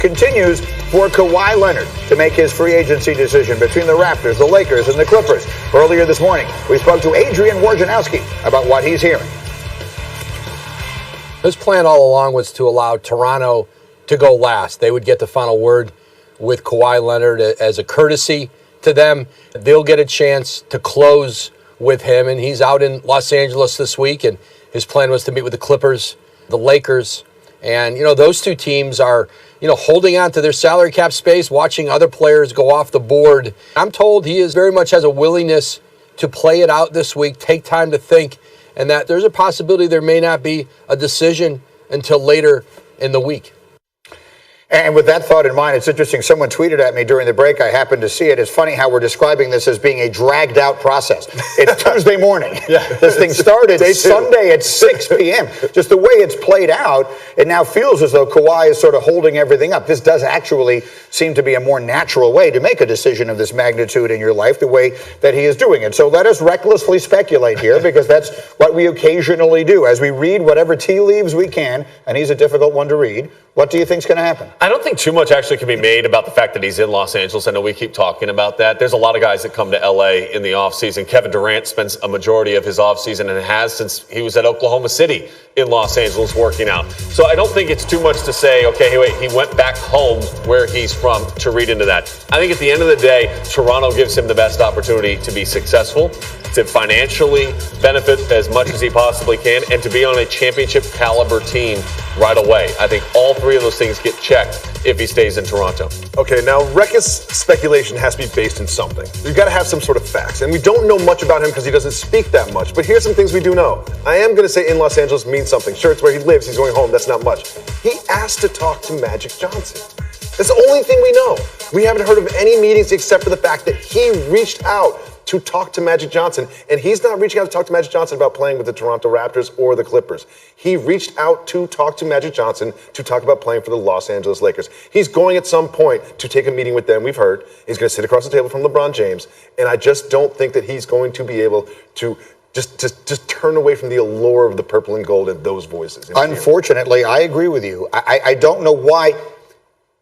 Continues for Kawhi Leonard to make his free agency decision between the Raptors, the Lakers, and the Clippers. Earlier this morning, we spoke to Adrian Wojnarowski about what he's hearing. His plan all along was to allow Toronto to go last. They would get the final word with Kawhi Leonard as a courtesy to them. They'll get a chance to close with him, and he's out in Los Angeles this week, and his plan was to meet with the Clippers, the Lakers, and, those two teams are, holding on to their salary cap space, watching other players go off the board. I'm told he very much has a willingness to play it out this week, take time to think, and that there's a possibility there may not be a decision until later in the week. And with that thought in mind, it's interesting. Someone tweeted at me during the break. I happened to see it. It's funny how we're describing this as being a dragged out process. It's Tuesday morning. This thing started Sunday at 6 p.m. Just the way it's played out, it now feels as though Kawhi is sort of holding everything up. This does actually seem to be a more natural way to make a decision of this magnitude in your life, the way that he is doing it. So let us recklessly speculate here, because that's what we occasionally do. As we read whatever tea leaves we can, and he's a difficult one to read, what do you think is going to happen? I don't think too much actually can be made about the fact that he's in Los Angeles. I know we keep talking about that. There's a lot of guys that come to L.A. in the offseason. Kevin Durant spends a majority of his offseason, and has since he was at Oklahoma City in Los Angeles working out. So I don't think it's too much to say, okay, hey, wait, he went back home where he's from, to read into that. I think at the end of the day, Toronto gives him the best opportunity to be successful, to financially benefit as much as he possibly can, and to be on a championship caliber team right away. I think all three of those things get checked if he stays in Toronto. Okay, now reckless speculation has to be based in something. You've got to have some sort of facts. And we don't know much about him because he doesn't speak that much. But here's some things we do know. I am going to say in Los Angeles means something. Sure, it's where he lives. He's going home. That's not much. He asked to talk to Magic Johnson. That's the only thing we know. We haven't heard of any meetings except for the fact that he reached out to talk to Magic Johnson. And he's not reaching out to talk to Magic Johnson about playing with the Toronto Raptors or the Clippers. He reached out to talk to Magic Johnson to talk about playing for the Los Angeles Lakers. He's going at some point to take a meeting with them. We've heard he's going to sit across the table from LeBron James. And I just don't think that he's going to be able to just turn away from the allure of the purple and gold and those voices. Unfortunately, I agree with you. I don't know why.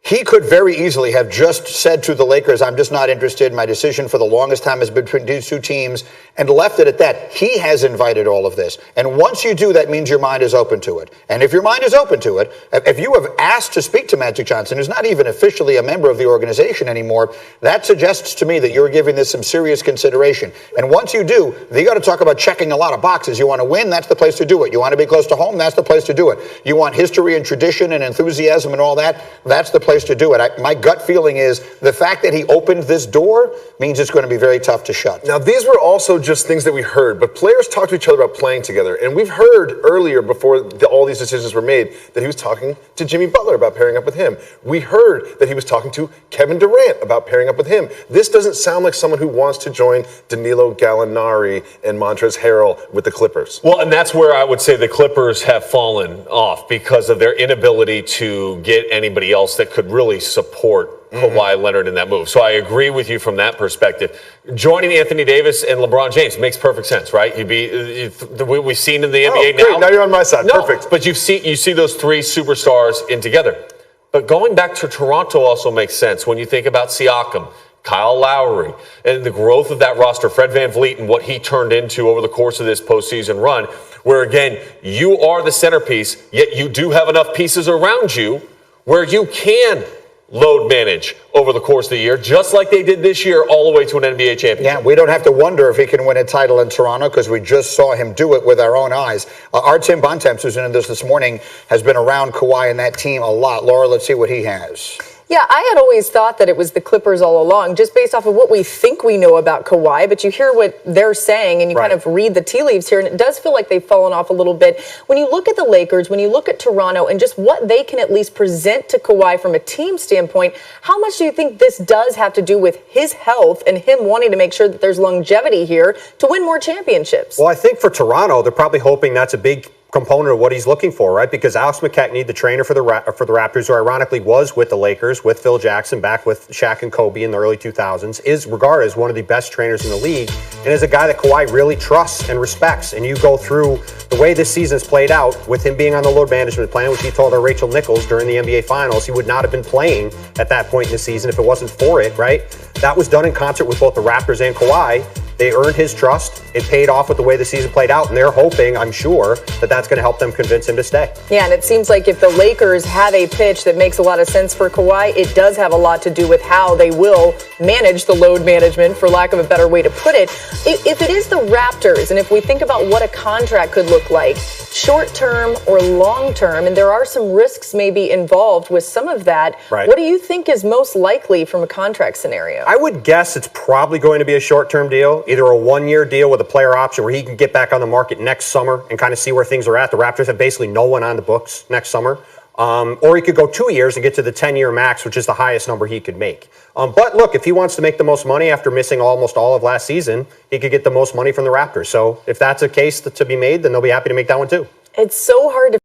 He could very easily have just said to the Lakers, I'm just not interested. My decision for the longest time has been between these two teams, and left it at that. He has invited all of this. And once you do, that means your mind is open to it. And if your mind is open to it, if you have asked to speak to Magic Johnson, who's not even officially a member of the organization anymore, that suggests to me that you're giving this some serious consideration. And once you do, you got to talk about checking a lot of boxes. You want to win, that's the place to do it. You want to be close to home, that's the place to do it. You want history and tradition and enthusiasm and all that, that's the place to do it. My gut feeling is the fact that he opened this door means it's going to be very tough to shut. Now, these were also just things that we heard, but players talk to each other about playing together. And we've heard earlier, before all these decisions were made, that he was talking to Jimmy Butler about pairing up with him. We heard that he was talking to Kevin Durant about pairing up with him. This doesn't sound like someone who wants to join Danilo Gallinari and Montrezl Harrell with the Clippers. Well, and that's where I would say the Clippers have fallen off because of their inability to get anybody else that could really support Kawhi Leonard in that move. So I agree with you from that perspective. Joining Anthony Davis and LeBron James makes perfect sense, right? We've seen in the NBA now. Great. Now you're on my side. No, perfect. But you see those three superstars in together. But going back to Toronto also makes sense when you think about Siakam, Kyle Lowry, and the growth of that roster, Fred VanVleet and what he turned into over the course of this postseason run, where again, you are the centerpiece, yet you do have enough pieces around you where you can load manage over the course of the year, just like they did this year, all the way to an NBA championship. Yeah, we don't have to wonder if he can win a title in Toronto because we just saw him do it with our own eyes. Our Tim Bontemps, who's in this morning, has been around Kawhi and that team a lot. Laura, let's see what he has. Yeah, I had always thought that it was the Clippers all along, just based off of what we think we know about Kawhi. But you hear what they're saying, and you kind of read the tea leaves here, and it does feel like they've fallen off a little bit. When you look at the Lakers, when you look at Toronto, and just what they can at least present to Kawhi from a team standpoint, how much do you think this does have to do with his health and him wanting to make sure that there's longevity here to win more championships? Well, I think for Toronto, they're probably hoping that's a big component of what he's looking for, right? Because Alex McKechnie, the trainer for the Raptors, who ironically was with the Lakers, with Phil Jackson, back with Shaq and Kobe in the early 2000s, is regarded as one of the best trainers in the league, and is a guy that Kawhi really trusts and respects. And you go through the way this season's played out, with him being on the load management plan, which he told our Rachel Nichols during the NBA Finals he would not have been playing at that point in the season if it wasn't for it, right? That was done in concert with both the Raptors and Kawhi. They earned his trust. It paid off with the way the season played out, and they're hoping, I'm sure, that that's going to help them convince him to stay. Yeah, and it seems like if the Lakers have a pitch that makes a lot of sense for Kawhi, it does have a lot to do with how they will manage the load management, for lack of a better way to put it. If it is the Raptors, and if we think about what a contract could look like, short-term or long-term, and there are some risks maybe involved with some of that, right, what do you think is most likely from a contract scenario? I would guess it's probably going to be a short-term deal, either a one-year deal with a player option where he can get back on the market next summer and kind of see where things are at. The Raptors have basically no one on the books next summer. Or he could go 2 years and get to the 10-year max, which is the highest number he could make. But look, if he wants to make the most money after missing almost all of last season, he could get the most money from the Raptors. So if that's a case to be made, then they'll be happy to make that one too. It's so hard to